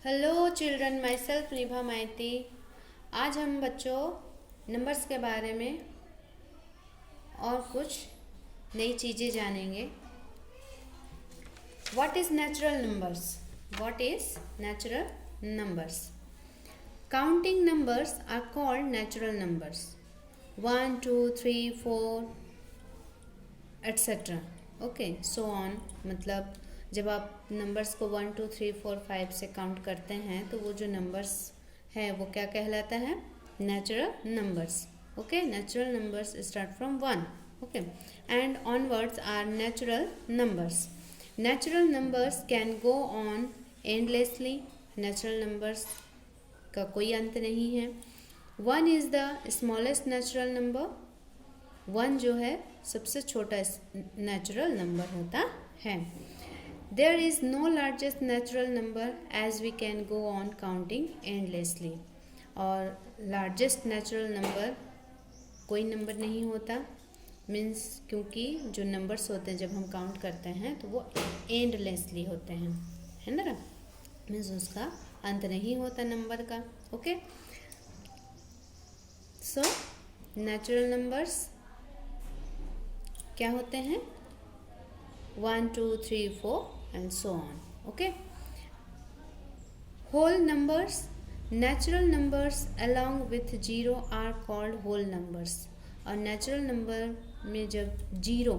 Hello children, my self निभा माइती। आज हम बच्चों नंबर्स के बारे में और कुछ नई चीज़ें जानेंगे। What is natural numbers? What is natural numbers? Counting numbers are called natural numbers. 1, 2, 3, 4 etcetera. Okay, so on. मतलब जब आप नंबर्स को 1, 2, 3, 4, 5 से काउंट करते हैं तो वो जो नंबर्स है वो क्या कहलाता है? Natural numbers. Okay, natural numbers start from 1। Okay, and onwards are natural numbers. Natural numbers can go on endlessly. Natural numbers का कोई अंत नहीं है। 1 is the smallest natural number. 1 जो है सबसे छोटा नेचुरल नंबर होता है। There is no largest natural number as we can go on counting endlessly. और लार्जेस्ट नेचुरल नंबर कोई नंबर नहीं होता, मीन्स क्योंकि जो नंबर्स होते हैं जब हम काउंट करते हैं तो वो एंडलेसली होते हैं, है ना? मीन्स उसका अंत नहीं होता नंबर का। ओके, सो नेचुरल नंबर्स क्या होते हैं? 1, 2, 3, 4 and so on. Okay, whole numbers, natural numbers along with zero are called whole numbers. और नेचुरल नंबर में जब जीरो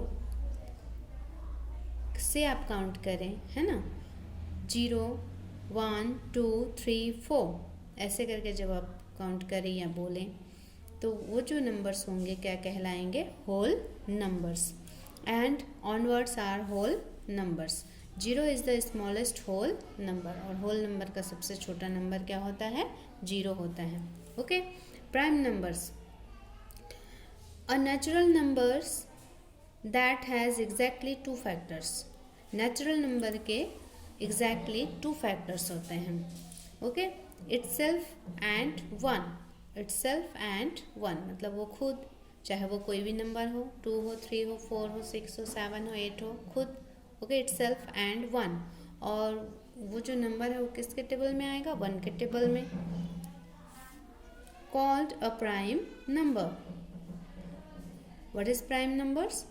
से आप काउंट करें, है ना, 0, 1, 2, 3, 4 ऐसे करके जब आप काउंट करें या बोलें तो वो जो नंबर्स होंगे क्या कहलाएंगे? Whole numbers. And onwards are whole numbers. 0 is the smallest whole number, और होल नंबर का सबसे छोटा नंबर क्या होता है? 0 होता है। Okay, prime numbers. A natural numbers that has exactly 2 factors. Natural number के एग्जैक्टली 2 फैक्टर्स होते हैं। Okay, itself and 1। Itself and 1 मतलब वो खुद, चाहे वो कोई भी नंबर हो, 2 हो, 3 हो, 4 हो, 6 हो, 7 हो, 8 हो, खुद। Okay, itself and 1। और वो जो नंबर है वो किसके टेबल में आएगा? 1 के टेबल में। Called a prime number. What is prime numbers?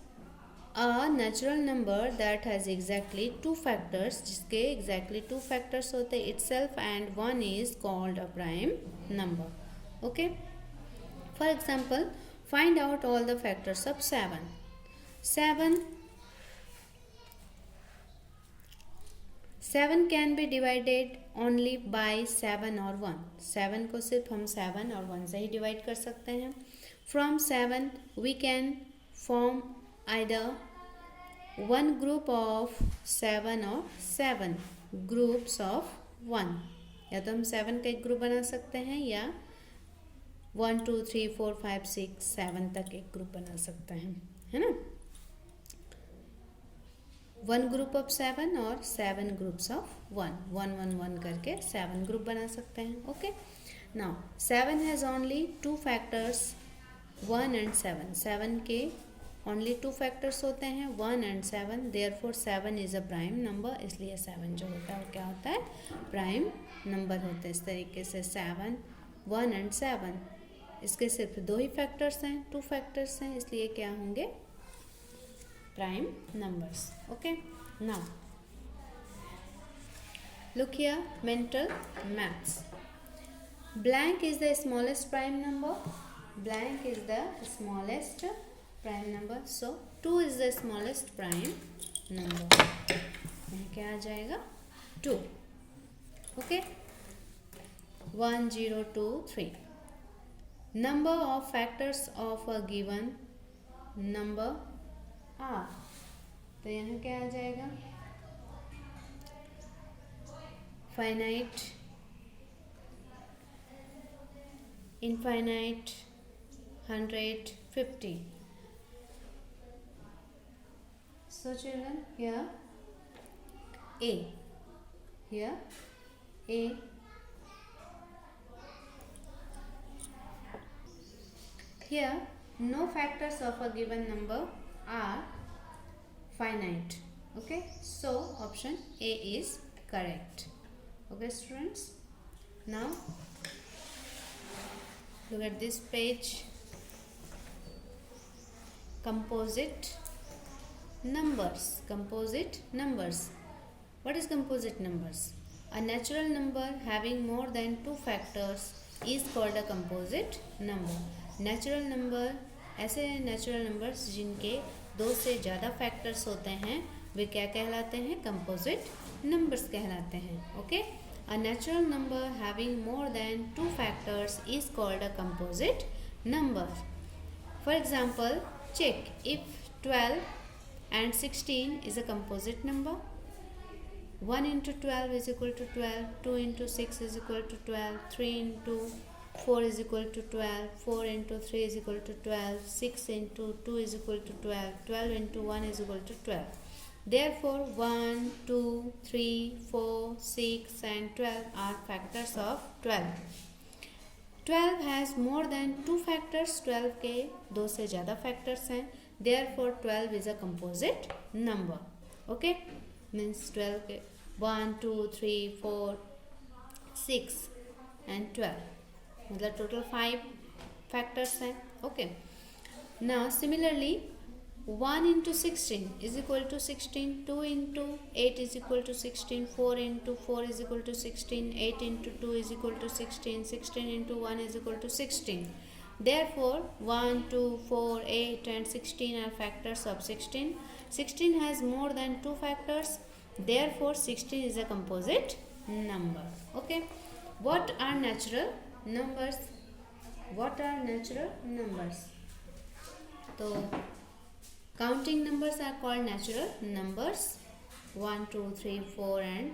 A natural number that has exactly 2 factors, जिसके एग्जैक्टली 2 फैक्टर्स होते हैं, itself and 1 is called a prime number. Okay, for example, find out all the factors of 7. 7 can be divided only by 7 or 1. 7 को सिर्फ हम 7 और 1 से ही divide कर सकते हैं। From 7 we can form either one group of 7 or 7 groups of 1। या तो हम 7 का एक ग्रुप बना सकते हैं या 1, 2, 3, 4, 5, 6, 7 तक एक ग्रुप बना सकते हैं, है ना? 1 ग्रुप ऑफ 7 और 7 ग्रुप्स ऑफ 1, 1, 1, 1 करके 7 ग्रुप बना सकते हैं। Okay, now 7 has only 2 factors, 1 and 7। 7 के ओनली 2 फैक्टर्स होते हैं, 1 and 7। Therefore 7 is a prime number, इसलिए 7 जो होता है वो क्या होता है? प्राइम नंबर होता है। इस तरीके से 7, 1 and 7 इसके सिर्फ 2 ही फैक्टर्स हैं, 2 फैक्टर्स हैं, इसलिए क्या होंगे? Prime numbers. Okay, now look here, mental maths. Blank is the smallest prime number. Blank is the smallest prime number, so 2 is the smallest prime number. यहाँ क्या आ जाएगा? 2। Okay, 1, 0, 2, 3। Number of factors of a given number are, तो यहाँ क्या आ जाएगा? Finite, infinite, 100, 50। So children, here A, here A, here no factors of a given number are finite. Okay, so option A is correct. Okay. Okay, students. Now look at this page. Composite numbers. Composite numbers. What is composite numbers? A natural number having more than two factors is called a composite number. Natural number, ऐसे natural numbers जिनके दो से ज़्यादा factors होते हैं वे क्या कहलाते हैं? Composite numbers कहलाते हैं. Okay? A natural number having more than two factors is called a composite number. For example, check if 12 and 16 is a composite number. 1 into 12 is equal to 12, 2 into 6 is equal to 12, 3 into 4 is equal to 12, 4 into 3 is equal to 12, 6 into 2 is equal to 12, 12 into 1 is equal to 12. Therefore, 1, 2, 3, 4, 6 and 12 are factors of 12. 12 has more than two factors. 12 के दो से ज़्यादा factors हैं. Therefore, 12 is a composite number. Okay? Means 12 के 1, 2, 3, 4, 6 and 12. मतलब total 5 factors हैं. Okay. Now, similarly, 1 into 16 is equal to 16, 2 into 8 is equal to 16, 4 into 4 is equal to 16, 8 into 2 is equal to 16, 16 into 1 is equal to 16. Therefore, 1, 2, 4, 8 and 16 are factors of 16. 16 has more than two factors. Therefore, 16 is a composite number. Okay. What are natural numbers? What are natural numbers? So, counting numbers are called natural numbers. 1, 2, 3, 4 and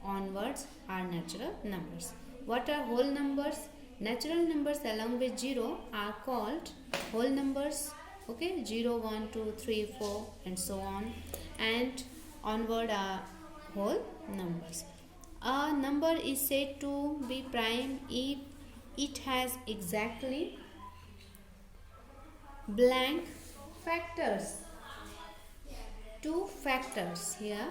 onwards are natural numbers. What are whole numbers? Natural numbers along with 0 are called whole numbers. Okay, 0, 1, 2, 3, 4 and so on. And onward are whole numbers. A number is said to be prime if it has exactly blank factors. Two factors here.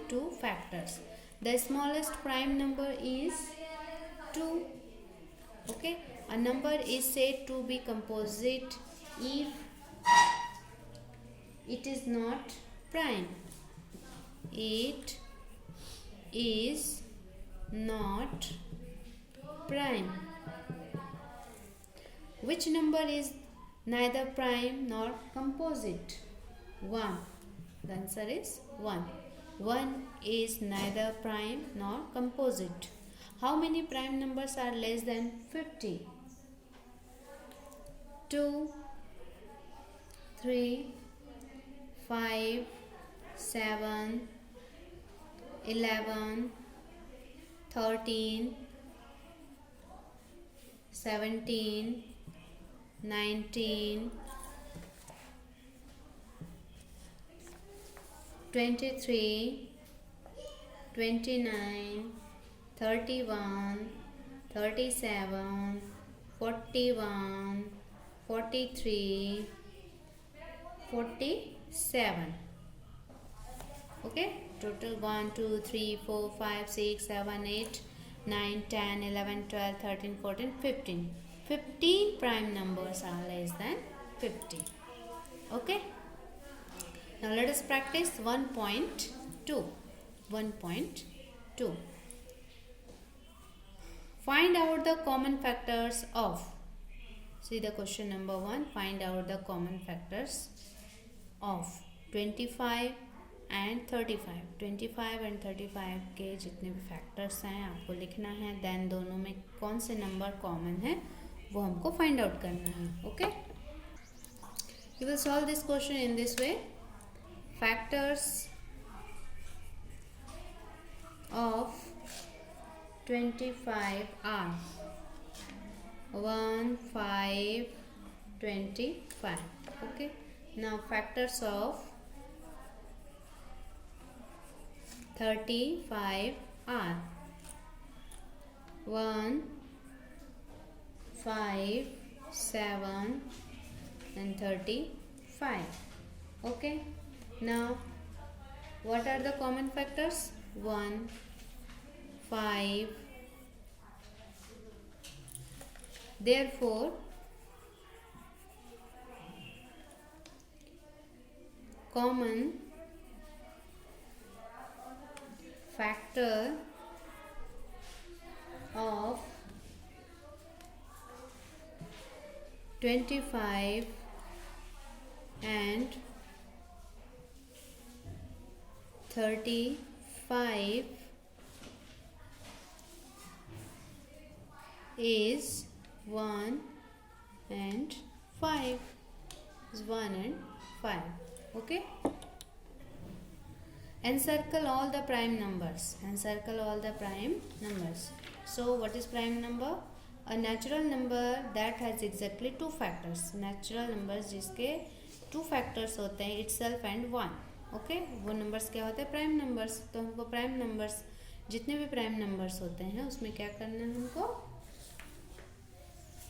Two factors. The smallest prime number is 2. Okay. A number is said to be composite if it is not prime. It is not prime. Which number is neither prime nor composite? 1. The answer is 1. 1 is neither prime nor composite. How many prime numbers are less than 50? 2, 3, 5, 7, 11, 13, 17, 19, 23, 29, 31, 37, 41, 43, 47. Okay, total 1, 2, 3, 4, 5, 6, 7, 8, 9, 10, 11, 12, 13, 14, 15. 15 prime numbers are less than 50. Okay. Now let us practice 1.2. 1.2. Find out the common factors of. See the question number 1. Find out the common factors of 25 and 35. 25 and 35 के जितने भी factors हैं आपको लिखना है. Then दोनों में कौन से नंबर कॉमन है वो हमको फाइंड आउट करना है. Okay. You will solve this question in this way. Factors of 25 are 1, 5, 25. Okay. Now factors of 35 are 1, 5, 7 and 35. Okay. Now what are the common factors? 1, 5. Therefore, common factor of 25 and 35 is 1 and 5. Is 1 and 5. Okay. Encircle all the prime numbers. Encircle all the prime numbers. So what is prime number? A natural number that has exactly two factors. Natural numbers जिसके two factors होते हैं itself and 1. Okay वो numbers क्या होते हैं? Prime numbers. तो हमको prime numbers जितने भी प्राइम नंबर्स होते हैं उसमें क्या करना है? हमको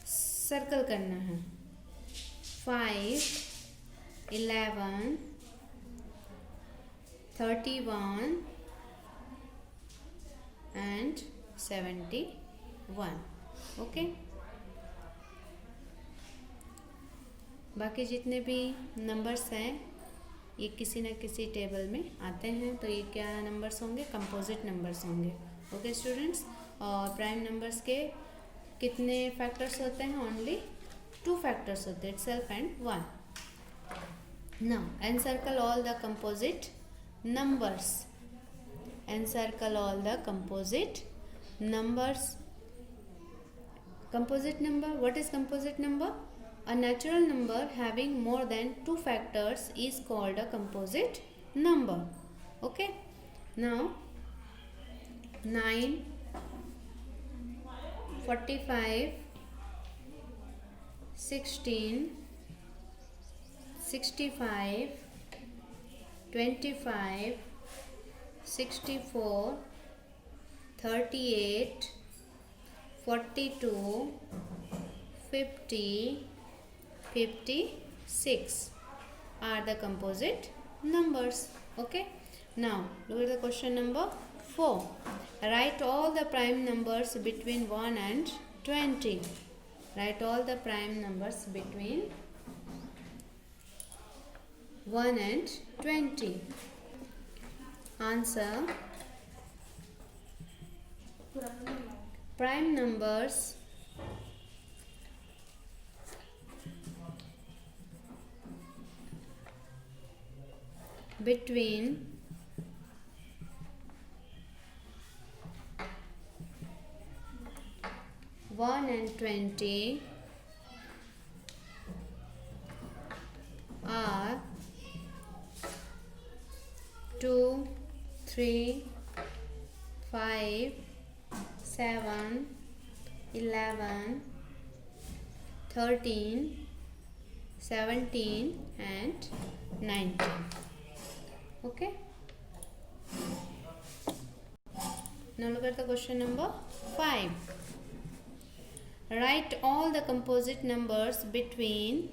सर्कल करना है. 5, 11, 31 and 71. ओके. बाकी जितने भी नंबर्स हैं ये किसी न किसी टेबल में आते हैं. तो ये क्या नंबर्स होंगे? कंपोजिट नंबर्स होंगे. Okay students. और प्राइम नंबर्स के कितने फैक्टर्स होते हैं? ओनली 2 फैक्टर्स होते हैं, itself and 1. Now encircle all the composite numbers. Encircle all the composite numbers. Composite number. What is composite number? A natural number having more than 2 factors is called a composite number. Okay. Now 9, 45, 16, 65, 25, 64, 38, 42, 50, 56 are the composite numbers. Okay. Now look at the question number 4. Write all the prime numbers between 1 and 20. Write all the prime numbers between 1 and 20. Answer. Prime numbers between 1 and 20 are 2, 3, 5, 7, 11, 13, 17 and 19. Okay. Now look at the question number 5. Write all the composite numbers between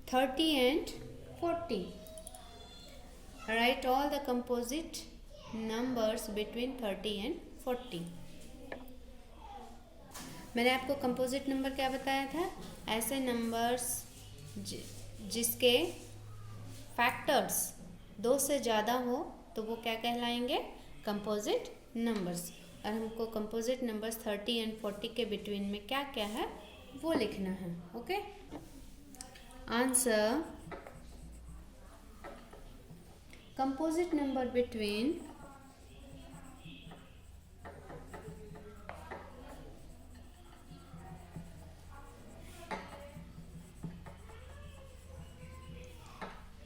30 and 40. Write all the composite numbers between 30 and 40. मैंने आपको composite number क्या बताया था? ऐसे numbers जिसके factors 2 से ज़्यादा हो तो वो क्या कहलाएंगे? Composite numbers. और हमको कंपोजिट नंबर्स 30 एंड 40 के बिटवीन में क्या क्या है वो लिखना है. Okay. Answer. Composite number between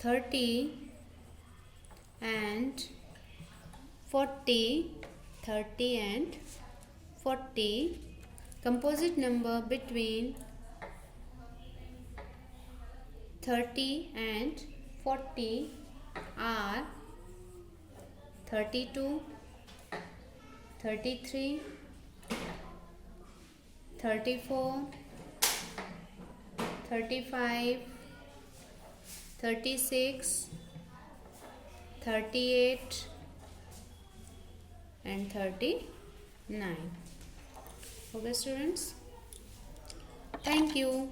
30 and 40. 30 and 40. Composite number between 30 and 40 are 32, 33, 34, 35, 36, 38, and 39. Okay students, thank you.